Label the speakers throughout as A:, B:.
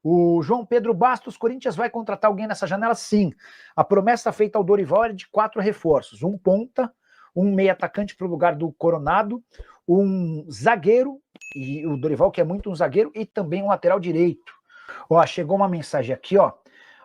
A: O João Pedro Bastos, Corinthians vai contratar alguém nessa janela? Sim. A promessa feita ao Dorival era de 4 reforços. Um ponta, um meia atacante para o lugar do Coronado, um zagueiro, e o Dorival quer muito um zagueiro, e também um lateral direito. Ó, chegou uma mensagem aqui, ó.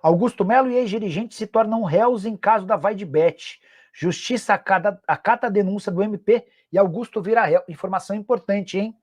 A: Augusto Melo e ex-dirigentes se tornam réus em caso da Vaidbet. Justiça acata a denúncia do MP e Augusto vira réu. Informação importante, hein?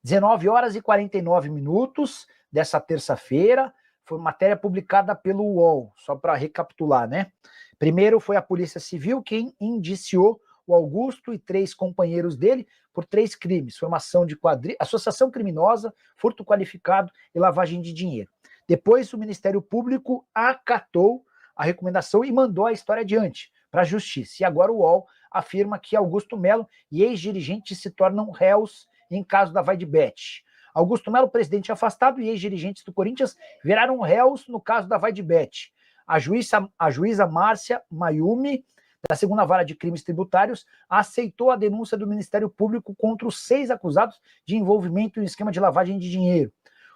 A: 19 horas e 49 minutos dessa terça-feira. Foi matéria publicada pelo UOL, só para recapitular, né? Primeiro foi a Polícia Civil quem indiciou o Augusto e 3 companheiros dele por 3 crimes: formação de quadrilha, associação criminosa, furto qualificado e lavagem de dinheiro. Depois o Ministério Público acatou a recomendação e mandou a história adiante para a Justiça. E agora o UOL afirma que Augusto Melo e ex-dirigentes se tornam réus em caso da Vaidbet. Augusto Melo, presidente afastado, e ex-dirigentes do Corinthians viraram réus no caso da Vaidbet. A juíza Márcia Mayumi, da segunda vara de crimes tributários, aceitou a denúncia do Ministério Público contra os 6 acusados de envolvimento em um esquema de lavagem de dinheiro.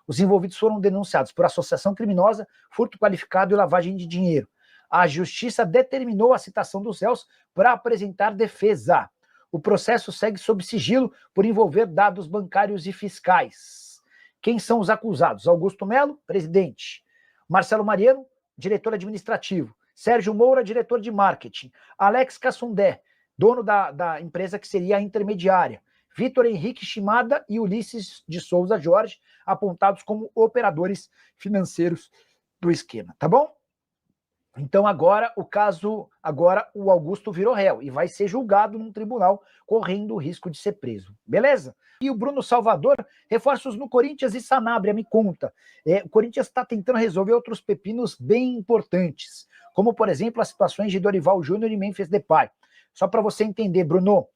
A: Os envolvidos foram denunciados por associação criminosa, furto qualificado e lavagem de dinheiro. A Justiça determinou a citação dos réus para apresentar defesa. O processo segue sob sigilo por envolver dados bancários e fiscais. Quem são os acusados? Augusto Melo, presidente. Marcelo Mariano, diretor administrativo. Sérgio Moura, diretor de marketing. Alex Cassundé, dono da empresa que seria a intermediária. Vitor Henrique Shimada e Ulisses de Souza Jorge, apontados como operadores financeiros do esquema, tá bom? Então agora o Augusto virou réu e vai ser julgado num tribunal, correndo o risco de ser preso, beleza? E o Bruno Salvador, reforços no Corinthians e Sanabria, me conta. O Corinthians está tentando resolver outros pepinos bem importantes, como por exemplo as situações de Dorival Júnior e Memphis Depay. Só para você entender, Bruno,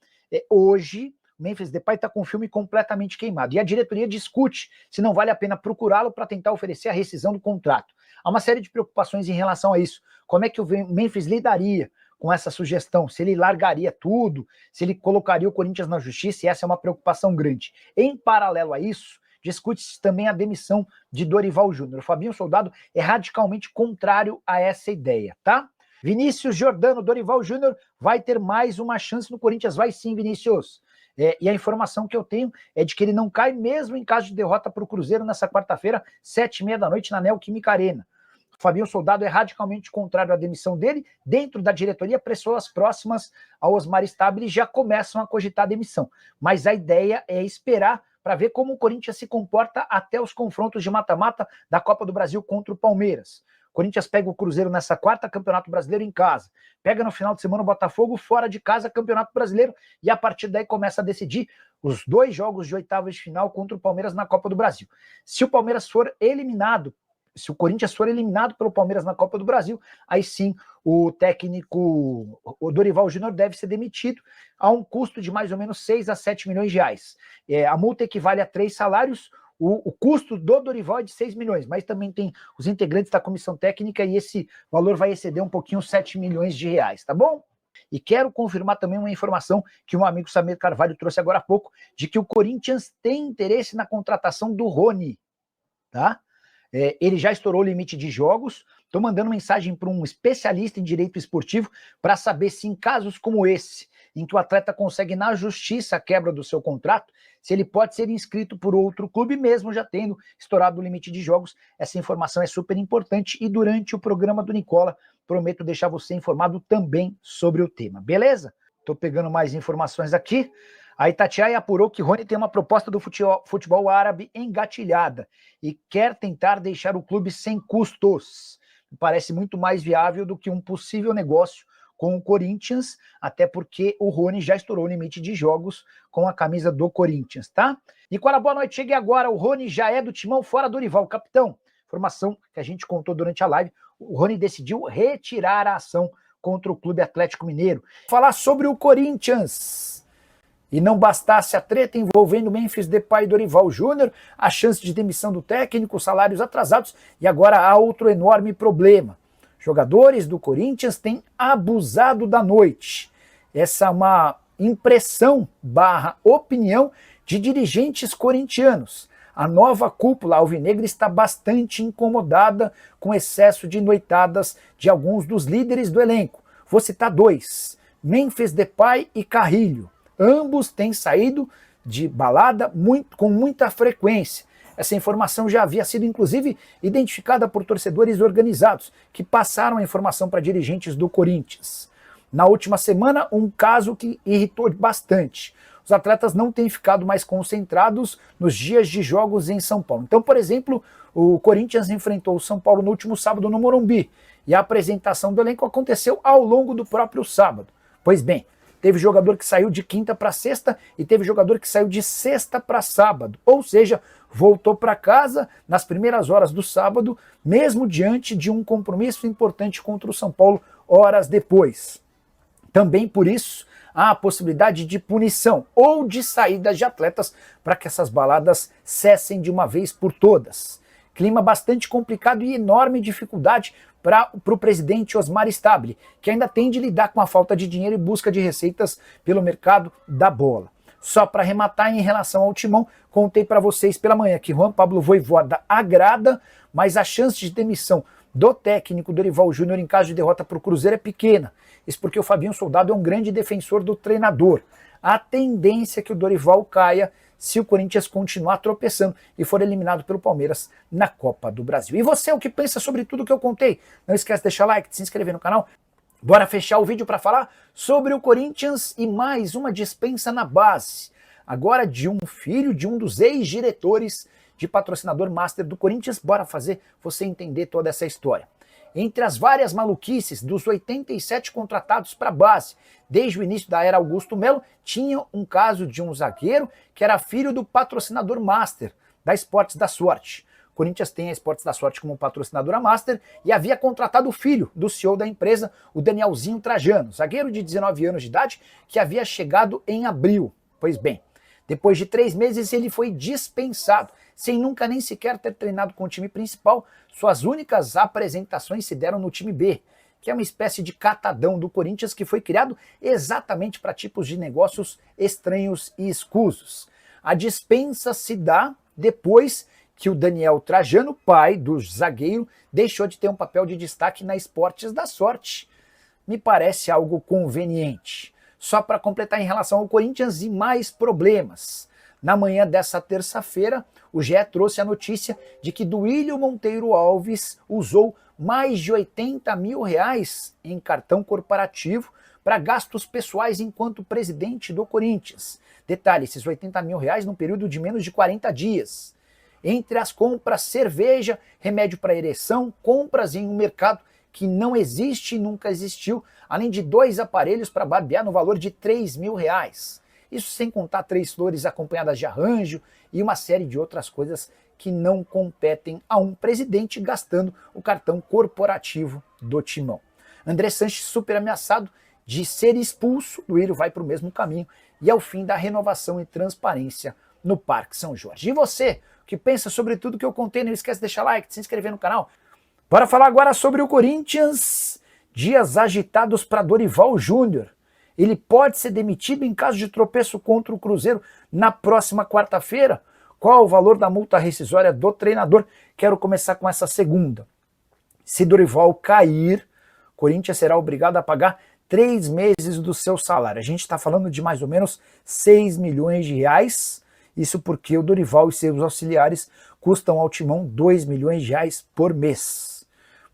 A: hoje Memphis Depay está com o filme completamente queimado. E a diretoria discute se não vale a pena procurá-lo para tentar oferecer a rescisão do contrato. Há uma série de preocupações em relação a isso. Como é que o Memphis lidaria com essa sugestão? Se ele largaria tudo, se ele colocaria o Corinthians na justiça, e essa é uma preocupação grande. Em paralelo a isso, discute-se também a demissão de Dorival Júnior. O Fabinho Soldado é radicalmente contrário a essa ideia, tá? Vinícius Jordano, Dorival Júnior vai ter mais uma chance no Corinthians. Vai sim, Vinícius. E a informação que eu tenho é de que ele não cai mesmo em caso de derrota para o Cruzeiro nessa quarta-feira, 7h30 da noite, na Neoquímica Arena. O Fabinho Soldado é radicalmente contrário à demissão dele. Dentro da diretoria, pessoas próximas ao Osmar Stabile já começam a cogitar a demissão. Mas a ideia é esperar para ver como o Corinthians se comporta até os confrontos de mata-mata da Copa do Brasil contra o Palmeiras. O Corinthians pega o Cruzeiro nessa quarta, Campeonato Brasileiro em casa. Pega no final de semana o Botafogo fora de casa, Campeonato Brasileiro, e a partir daí começa a decidir os 2 jogos de oitavas de final contra o Palmeiras na Copa do Brasil. Se o Palmeiras for eliminado, se o Corinthians for eliminado pelo Palmeiras na Copa do Brasil, aí sim o técnico, o Dorival Júnior, deve ser demitido a um custo de mais ou menos 6 a 7 milhões de reais. A multa equivale a 3 salários. O custo do Dorival é de 6 milhões, mas também tem os integrantes da comissão técnica e esse valor vai exceder um pouquinho 7 milhões de reais, tá bom? E quero confirmar também uma informação que um amigo Samir Carvalho trouxe agora há pouco, de que o Corinthians tem interesse na contratação do Rony, tá? Ele já estourou o limite de jogos. Estou mandando mensagem para um especialista em direito esportivo para saber se em casos como esse, em que o atleta consegue na justiça a quebra do seu contrato, se ele pode ser inscrito por outro clube, mesmo já tendo estourado o limite de jogos. Essa informação é super importante e durante o programa do Nicola, prometo deixar você informado também sobre o tema, beleza? Estou pegando mais informações aqui. A Itatiaia apurou que Rony tem uma proposta do futebol árabe engatilhada e quer tentar deixar o clube sem custos. Parece muito mais viável do que um possível negócio com o Corinthians, até porque o Rony já estourou o limite de jogos com a camisa do Corinthians, tá? Nicola, boa noite. Cheguei agora. O Rony já é do timão fora do Dorival. Capitão, informação que a gente contou durante a live, o Rony decidiu retirar a ação contra o Clube Atlético Mineiro. Falar sobre o Corinthians. E não bastasse a treta envolvendo Memphis Depay e Dorival Júnior, a chance de demissão do técnico, salários atrasados, e agora há outro enorme problema. Jogadores do Corinthians têm abusado da noite. Essa é uma impressão / opinião de dirigentes corintianos. A nova cúpula alvinegra está bastante incomodada com o excesso de noitadas de alguns dos líderes do elenco. Vou citar dois: Memphis Depay e Carrilho. Ambos têm saído de balada com muita frequência. Essa informação já havia sido, inclusive, identificada por torcedores organizados, que passaram a informação para dirigentes do Corinthians. Na última semana, um caso que irritou bastante. Os atletas não têm ficado mais concentrados nos dias de jogos em São Paulo. Então, por exemplo, o Corinthians enfrentou o São Paulo no último sábado no Morumbi, e a apresentação do elenco aconteceu ao longo do próprio sábado. Pois bem, teve jogador que saiu de quinta para sexta e teve jogador que saiu de sexta para sábado. Ou seja, voltou para casa nas primeiras horas do sábado, mesmo diante de um compromisso importante contra o São Paulo horas depois. Também por isso, há a possibilidade de punição ou de saída de atletas para que essas baladas cessem de uma vez por todas. Clima bastante complicado e enorme dificuldade para o presidente Osmar Stabile, que ainda tem de lidar com a falta de dinheiro e busca de receitas pelo mercado da bola. Só para arrematar em relação ao Timão, contei para vocês pela manhã que Juan Pablo Vojvoda agrada, mas a chance de demissão do técnico Dorival Júnior em caso de derrota para o Cruzeiro é pequena. Isso porque o Fabinho Soldado é um grande defensor do treinador. A tendência é que o Dorival caia se o Corinthians continuar tropeçando e for eliminado pelo Palmeiras na Copa do Brasil. E você, o que pensa sobre tudo que eu contei? Não esquece de deixar like, de se inscrever no canal. Bora fechar o vídeo para falar sobre o Corinthians e mais uma dispensa na base. Agora de um filho de um dos ex-diretores de patrocinador master do Corinthians. Bora fazer você entender toda essa história. Entre as várias maluquices dos 87 contratados para a base, desde o início da era Augusto Melo, tinha um caso de um zagueiro que era filho do patrocinador master da Esportes da Sorte. O Corinthians tem a Esportes da Sorte como patrocinadora master e havia contratado o filho do CEO da empresa, o Danielzinho Trajano, zagueiro de 19 anos de idade que havia chegado em abril. Pois bem, depois de 3 meses ele foi dispensado, sem nunca nem sequer ter treinado com o time principal. Suas únicas apresentações se deram no time B, que é uma espécie de catadão do Corinthians que foi criado exatamente para tipos de negócios estranhos e escusos. A dispensa se dá depois que o Daniel Trajano, pai do zagueiro, deixou de ter um papel de destaque na Esportes da Sorte. Me parece algo conveniente. Só para completar em relação ao Corinthians e mais problemas. Na manhã dessa terça-feira, o GE trouxe a notícia de que Duílio Monteiro Alves usou mais de R$80 mil em cartão corporativo para gastos pessoais enquanto presidente do Corinthians. Detalhe, esses R$80 mil num período de menos de 40 dias. Entre as compras, cerveja, remédio para ereção, compras em um mercado que não existe e nunca existiu, além de 2 aparelhos para barbear no valor de R$3 mil. Isso sem contar 3 flores acompanhadas de arranjo e uma série de outras coisas que não competem a um presidente gastando o cartão corporativo do Timão. André Sanches super ameaçado de ser expulso, o Duílio vai para o mesmo caminho e é o fim da renovação e transparência no Parque São Jorge. E você, o que pensa sobre tudo que eu contei? Não esquece de deixar like, de se inscrever no canal. Bora falar agora sobre o Corinthians. Dias agitados para Dorival Júnior. Ele pode ser demitido em caso de tropeço contra o Cruzeiro na próxima quarta-feira? Qual o valor da multa rescisória do treinador? Quero começar com essa segunda. Se Dorival cair, o Corinthians será obrigado a pagar 3 meses do seu salário. A gente está falando de mais ou menos R$6 milhões. Isso porque o Dorival e seus auxiliares custam ao Timão R$2 milhões por mês.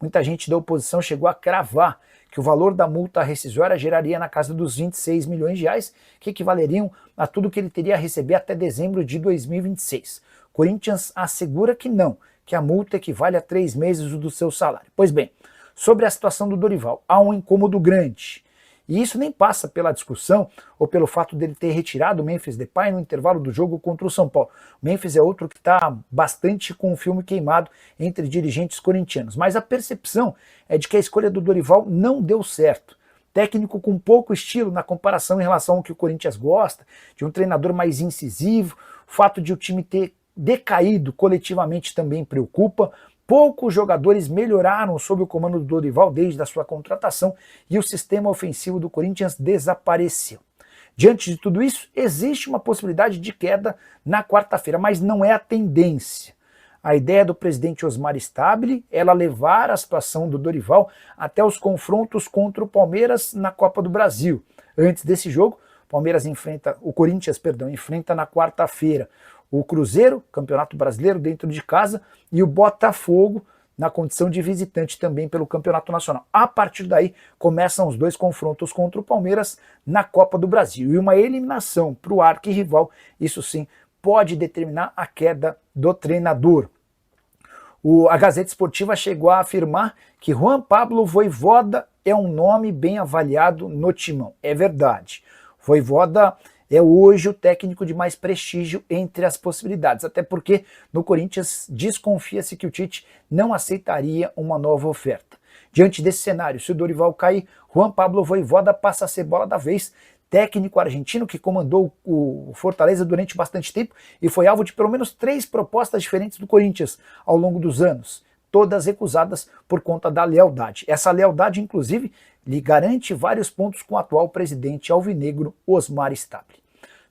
A: Muita gente da oposição chegou a cravar que o valor da multa rescisória geraria na casa dos R$26 milhões, que equivaleriam a tudo que ele teria a receber até dezembro de 2026. Corinthians assegura que não, que a multa equivale a 3 meses do seu salário. Pois bem, sobre a situação do Dorival, há um incômodo grande. E isso nem passa pela discussão ou pelo fato dele ter retirado o Memphis Depay no intervalo do jogo contra o São Paulo. O Memphis é outro que está bastante com o filme queimado entre dirigentes corintianos. Mas a percepção é de que a escolha do Dorival não deu certo. Técnico com pouco estilo na comparação em relação ao que o Corinthians gosta, de um treinador mais incisivo. O fato de o time ter decaído coletivamente também preocupa. Poucos jogadores melhoraram sob o comando do Dorival desde a sua contratação e o sistema ofensivo do Corinthians desapareceu. Diante de tudo isso, existe uma possibilidade de queda na quarta-feira, mas não é a tendência. A ideia do presidente Osmar Stabile é levar a situação do Dorival até os confrontos contra o Palmeiras na Copa do Brasil. Antes desse jogo, o Corinthians enfrenta na quarta-feira o Cruzeiro, Campeonato Brasileiro dentro de casa, e o Botafogo na condição de visitante também pelo Campeonato Nacional. A partir daí começam os dois confrontos contra o Palmeiras na Copa do Brasil. E uma eliminação para o arquirrival, isso sim, pode determinar a queda do treinador. A Gazeta Esportiva chegou a afirmar que Juan Pablo Vojvoda é um nome bem avaliado no Timão. É verdade. Vojvoda é hoje o técnico de mais prestígio entre as possibilidades, até porque no Corinthians desconfia-se que o Tite não aceitaria uma nova oferta. Diante desse cenário, se o Dorival cair, Juan Pablo Vojvoda passa a ser bola da vez, técnico argentino que comandou o Fortaleza durante bastante tempo e foi alvo de pelo menos 3 propostas diferentes do Corinthians ao longo dos anos, todas recusadas por conta da lealdade. Essa lealdade, inclusive, lhe garante vários pontos com o atual presidente alvinegro Osmar Stabile.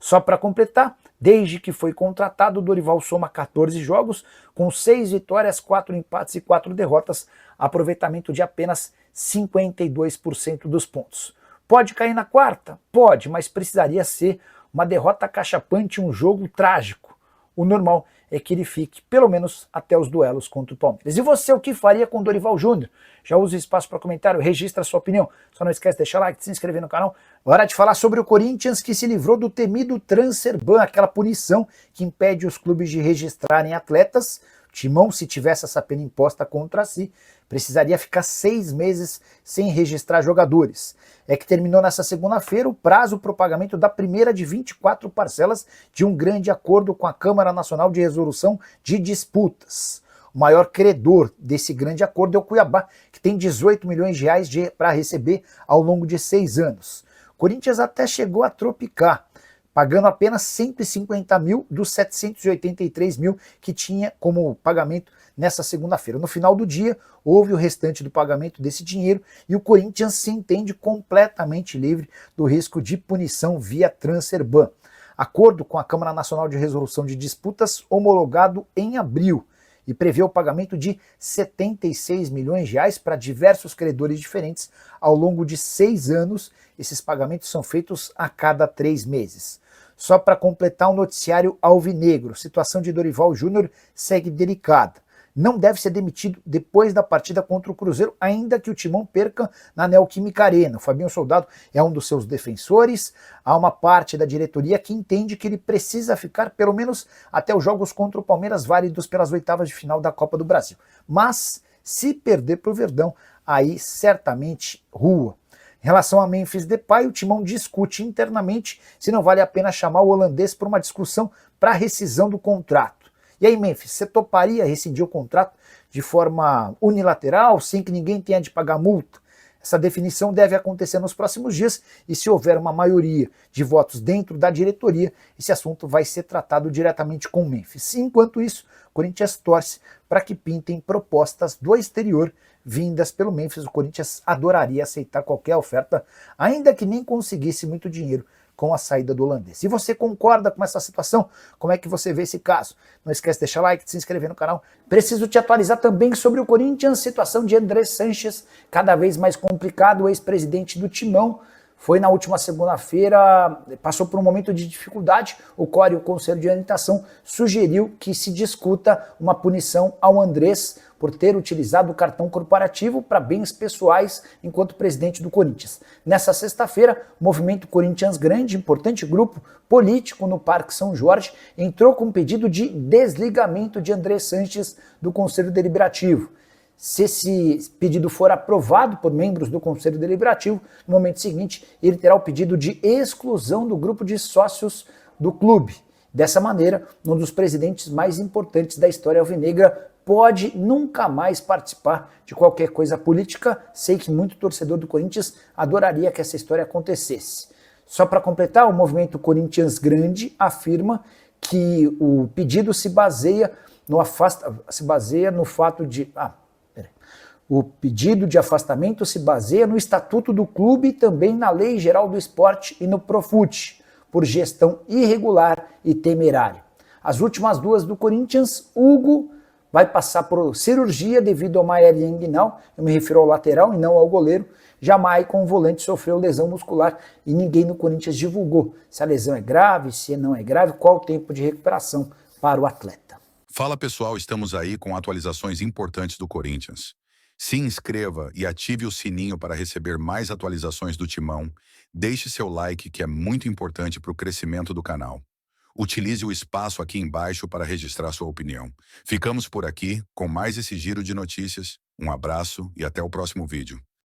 A: Só para completar, desde que foi contratado, o Dorival soma 14 jogos, com 6 vitórias, 4 empates e 4 derrotas, aproveitamento de apenas 52% dos pontos. Pode cair na quarta? Pode, mas precisaria ser uma derrota cachapante, um jogo trágico. O normal é que ele fique, pelo menos, até os duelos contra o Palmeiras. E você, o que faria com o Dorival Júnior? Já usa o espaço para comentário, registra a sua opinião. Só não esquece de deixar like, de se inscrever no canal. Hora de falar sobre o Corinthians, que se livrou do temido transfer ban, aquela punição que impede os clubes de registrarem atletas. Timão, se tivesse essa pena imposta contra si, precisaria ficar 6 meses sem registrar jogadores. É que terminou nessa segunda-feira o prazo para o pagamento da primeira de 24 parcelas de um grande acordo com a Câmara Nacional de Resolução de Disputas. O maior credor desse grande acordo é o Cuiabá, que tem 18 milhões de reais para receber ao longo de 6 anos. O Corinthians até chegou a tropicar, pagando apenas 150 mil dos 783 mil que tinha como pagamento nessa segunda-feira. No final do dia, houve o restante do pagamento desse dinheiro e o Corinthians se entende completamente livre do risco de punição via transfer ban. Acordo com a Câmara Nacional de Resolução de Disputas homologado em abril e prevê o pagamento de 76 milhões de reais para diversos credores diferentes ao longo de 6 anos. Esses pagamentos são feitos a cada 3 meses. Só para completar o noticiário alvinegro, a situação de Dorival Júnior segue delicada. Não deve ser demitido depois da partida contra o Cruzeiro, ainda que o Timão perca na Neoquímica Arena. O Fabinho Soldado é um dos seus defensores. Há uma parte da diretoria que entende que ele precisa ficar pelo menos até os jogos contra o Palmeiras, válidos pelas oitavas de final da Copa do Brasil. Mas, se perder para o Verdão, aí certamente rua. Em relação a Memphis Depay, o Timão discute internamente se não vale a pena chamar o holandês para uma discussão para rescisão do contrato. E aí, Memphis, você toparia rescindir o contrato de forma unilateral, sem que ninguém tenha de pagar multa? Essa definição deve acontecer nos próximos dias e se houver uma maioria de votos dentro da diretoria, esse assunto vai ser tratado diretamente com o Memphis. Enquanto isso, o Corinthians torce para que pintem propostas do exterior vindas pelo Memphis. O Corinthians adoraria aceitar qualquer oferta, ainda que nem conseguisse muito dinheiro com a saída do holandês. Se você concorda com essa situação, como é que você vê esse caso? Não esquece de deixar like, de se inscrever no canal. Preciso te atualizar também sobre o Corinthians, situação de André Sanches, cada vez mais complicado. O ex-presidente do Timão foi na última segunda-feira, passou por um momento de dificuldade. O COR e o Conselho de Orientação sugeriu que se discuta uma punição ao Andrés por ter utilizado o cartão corporativo para bens pessoais enquanto presidente do Corinthians. Nessa sexta-feira, o Movimento Corinthians Grande, importante grupo político no Parque São Jorge, entrou com um pedido de desligamento de André Sanches do Conselho Deliberativo. Se esse pedido for aprovado por membros do Conselho Deliberativo, no momento seguinte, ele terá o pedido de exclusão do grupo de sócios do clube. Dessa maneira, um dos presidentes mais importantes da história alvinegra pode nunca mais participar de qualquer coisa política. Sei que muito torcedor do Corinthians adoraria que essa história acontecesse. Só para completar, o Movimento Corinthians Grande afirma que o pedido se baseia no fato de... O pedido de afastamento se baseia no Estatuto do Clube e também na Lei Geral do Esporte e no Profut. por gestão irregular e temerária. As últimas duas do Corinthians, Hugo vai passar por cirurgia devido a uma hernia inguinal, eu me refiro ao lateral e não ao goleiro. Já Maicon, o volante, sofreu lesão muscular e ninguém no Corinthians divulgou se a lesão é grave, se não é grave, qual o tempo de recuperação para o atleta.
B: Fala pessoal, estamos aí com atualizações importantes do Corinthians. Se inscreva e ative o sininho para receber mais atualizações do Timão. Deixe seu like, que é muito importante para o crescimento do canal. Utilize o espaço aqui embaixo para registrar sua opinião. Ficamos por aqui com mais esse giro de notícias. Um abraço e até o próximo vídeo.